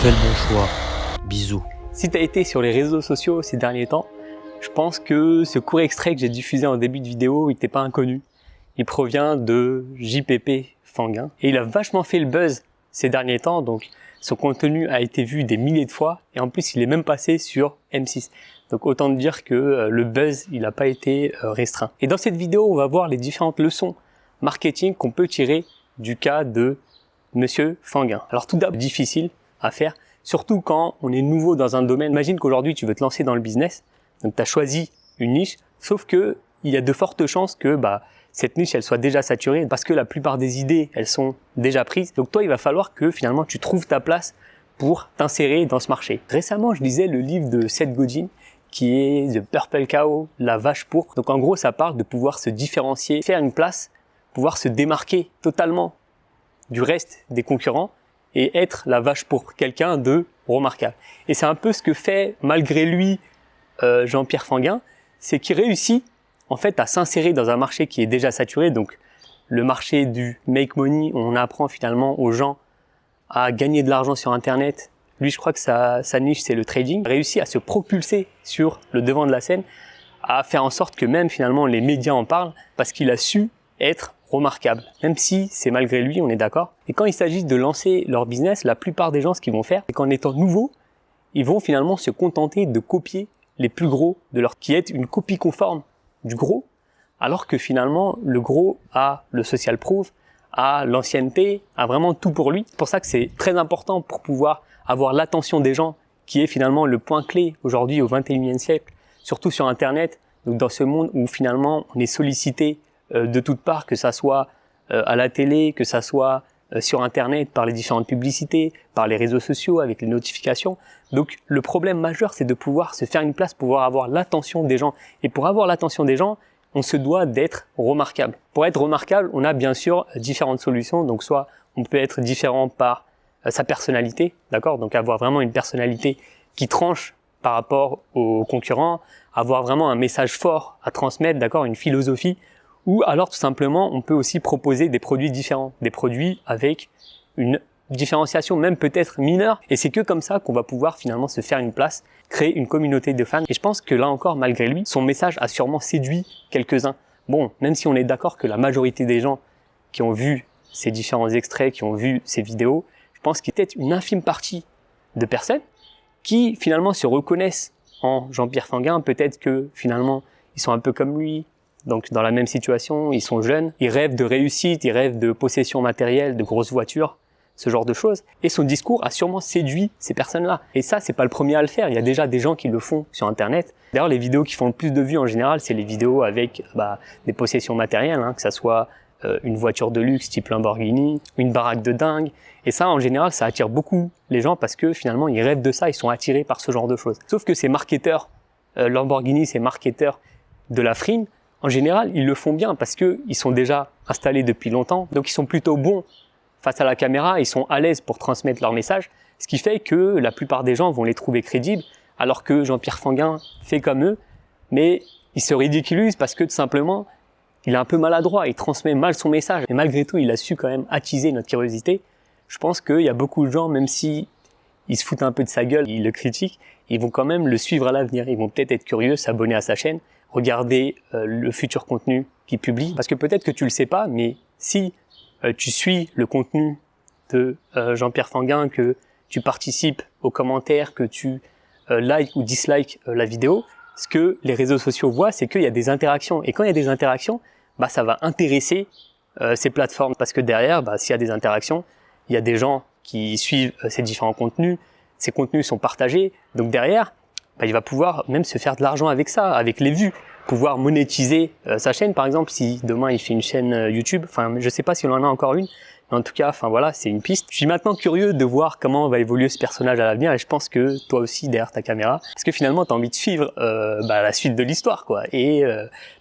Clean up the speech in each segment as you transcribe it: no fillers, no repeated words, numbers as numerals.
Fais le bon choix. Bisous. Si tu as été sur les réseaux sociaux ces derniers temps, je pense que ce court extrait que j'ai diffusé en début de vidéo, il t'est pas inconnu. Il provient de JPP Fanguin et il a vachement fait le buzz ces derniers temps, donc son contenu a été vu des milliers de fois et en plus il est même passé sur M6. Donc autant dire que le buzz, il n'a pas été restreint. Et dans cette vidéo, on va voir les différentes leçons marketing qu'on peut tirer du cas de Monsieur Fanguin. Alors tout d'abord, difficile à faire, surtout quand on est nouveau dans un domaine. Imagine qu'aujourd'hui tu veux te lancer dans le business, donc tu as choisi une niche, sauf que il y a de fortes chances que cette niche elle soit déjà saturée parce que la plupart des idées elles sont déjà prises. Donc toi il va falloir que finalement tu trouves ta place pour t'insérer dans ce marché. Récemment je lisais le livre de Seth Godin qui est The Purple Cow, la vache pourpre. Donc en gros ça parle de pouvoir se différencier, faire une place, pouvoir se démarquer totalement du reste des concurrents et être la vache pourpre, quelqu'un de remarquable. Et c'est un peu ce que fait malgré lui Jean-Pierre Fanguin, c'est qu'il réussit en fait à s'insérer dans un marché qui est déjà saturé, donc le marché du make money, où on apprend finalement aux gens à gagner de l'argent sur internet. Lui je crois que sa niche c'est le trading. Il a réussi à se propulser sur le devant de la scène, à faire en sorte que même finalement les médias en parlent parce qu'il a su être remarquable, même si c'est malgré lui, on est d'accord. Et quand il s'agit de lancer leur business, la plupart des gens, ce qu'ils vont faire, c'est qu'en étant nouveaux, ils vont finalement se contenter de copier les plus gros de leur qui est une copie conforme du gros, alors que finalement, le gros a le social proof, a l'ancienneté, a vraiment tout pour lui. C'est pour ça que c'est très important pour pouvoir avoir l'attention des gens, qui est finalement le point clé aujourd'hui au 21e siècle, surtout sur Internet, donc dans ce monde où finalement on est sollicité de toutes parts, que ça soit à la télé, que ça soit sur Internet, par les différentes publicités, par les réseaux sociaux, avec les notifications. Donc le problème majeur, c'est de pouvoir se faire une place, pouvoir avoir l'attention des gens. Et pour avoir l'attention des gens, on se doit d'être remarquable. Pour être remarquable, on a bien sûr différentes solutions. Donc soit on peut être différent par sa personnalité, d'accord ? Donc avoir vraiment une personnalité qui tranche par rapport aux concurrents, avoir vraiment un message fort à transmettre, d'accord ? Une philosophie. Ou alors tout simplement, on peut aussi proposer des produits différents, des produits avec une différenciation même peut-être mineure. Et c'est que comme ça qu'on va pouvoir finalement se faire une place, créer une communauté de fans. Et je pense que là encore, malgré lui, son message a sûrement séduit quelques-uns. Bon, même si on est d'accord que la majorité des gens qui ont vu ces différents extraits, qui ont vu ces vidéos, je pense qu'il y a peut-être une infime partie de personnes qui finalement se reconnaissent en Jean-Pierre Fanguin. Peut-être que finalement, ils sont un peu comme lui. Donc dans la même situation, ils sont jeunes, ils rêvent de réussite, ils rêvent de possession matérielle, de grosses voitures, ce genre de choses. Et son discours a sûrement séduit ces personnes-là. Et ça, c'est pas le premier à le faire. Il y a déjà des gens qui le font sur Internet. D'ailleurs, les vidéos qui font le plus de vues en général, c'est les vidéos avec des possessions matérielles, que ça soit une voiture de luxe type Lamborghini, une baraque de dingue. Et ça, en général, ça attire beaucoup les gens parce que finalement, ils rêvent de ça, ils sont attirés par ce genre de choses. Sauf que ces marketeurs, Lamborghini, ces marketeurs de la frime, en général, ils le font bien parce que ils sont déjà installés depuis longtemps, donc ils sont plutôt bons face à la caméra, ils sont à l'aise pour transmettre leur message, ce qui fait que la plupart des gens vont les trouver crédibles, alors que Jean-Pierre Fanguin fait comme eux, mais il se ridiculise parce que tout simplement, il est un peu maladroit, il transmet mal son message, et malgré tout, il a su quand même attiser notre curiosité. Je pense qu'il y a beaucoup de gens, même si ils se foutent un peu de sa gueule, ils le critiquent, ils vont quand même le suivre à l'avenir, ils vont peut-être être curieux, s'abonner à sa chaîne, regarder le futur contenu qu'il publie. Parce que peut-être que tu le sais pas, mais si tu suis le contenu de Jean-Pierre Fanguin, que tu participes aux commentaires, que tu likes ou dislikes la vidéo, ce que les réseaux sociaux voient, c'est qu'il y a des interactions. Et quand il y a des interactions, ça va intéresser ces plateformes. Parce que derrière, s'il y a des interactions, il y a des gens qui suivent ces différents contenus. Ces contenus sont partagés. Donc derrière, il va pouvoir même se faire de l'argent avec ça, avec les vues, pouvoir monétiser sa chaîne par exemple si demain il fait une chaîne YouTube. Je sais pas si on en a encore une, mais en tout cas, c'est une piste. Je suis maintenant curieux de voir comment va évoluer ce personnage à l'avenir et je pense que toi aussi derrière ta caméra, parce que finalement t'as envie de suivre la suite de l'histoire quoi. Et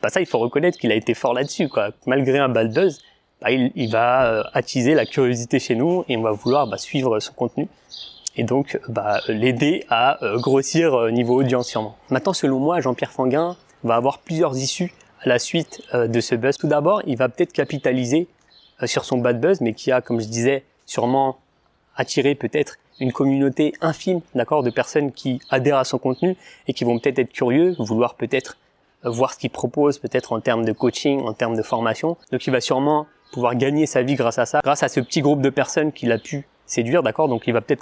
ça il faut reconnaître qu'il a été fort là-dessus quoi. Malgré un bad buzz, il va attiser la curiosité chez nous et on va vouloir suivre son contenu. Et donc l'aider à grossir niveau audience sûrement. Maintenant, selon moi, Jean-Pierre Fanguin va avoir plusieurs issues à la suite de ce buzz. Tout d'abord, il va peut-être capitaliser sur son bad buzz, mais qui a, comme je disais, sûrement attiré peut-être une communauté infime, d'accord, de personnes qui adhèrent à son contenu et qui vont peut-être être curieux, vouloir peut-être voir ce qu'il propose, peut-être en termes de coaching, en termes de formation. Donc il va sûrement pouvoir gagner sa vie grâce à ça, grâce à ce petit groupe de personnes qu'il a pu séduire, d'accord. Donc il va peut-être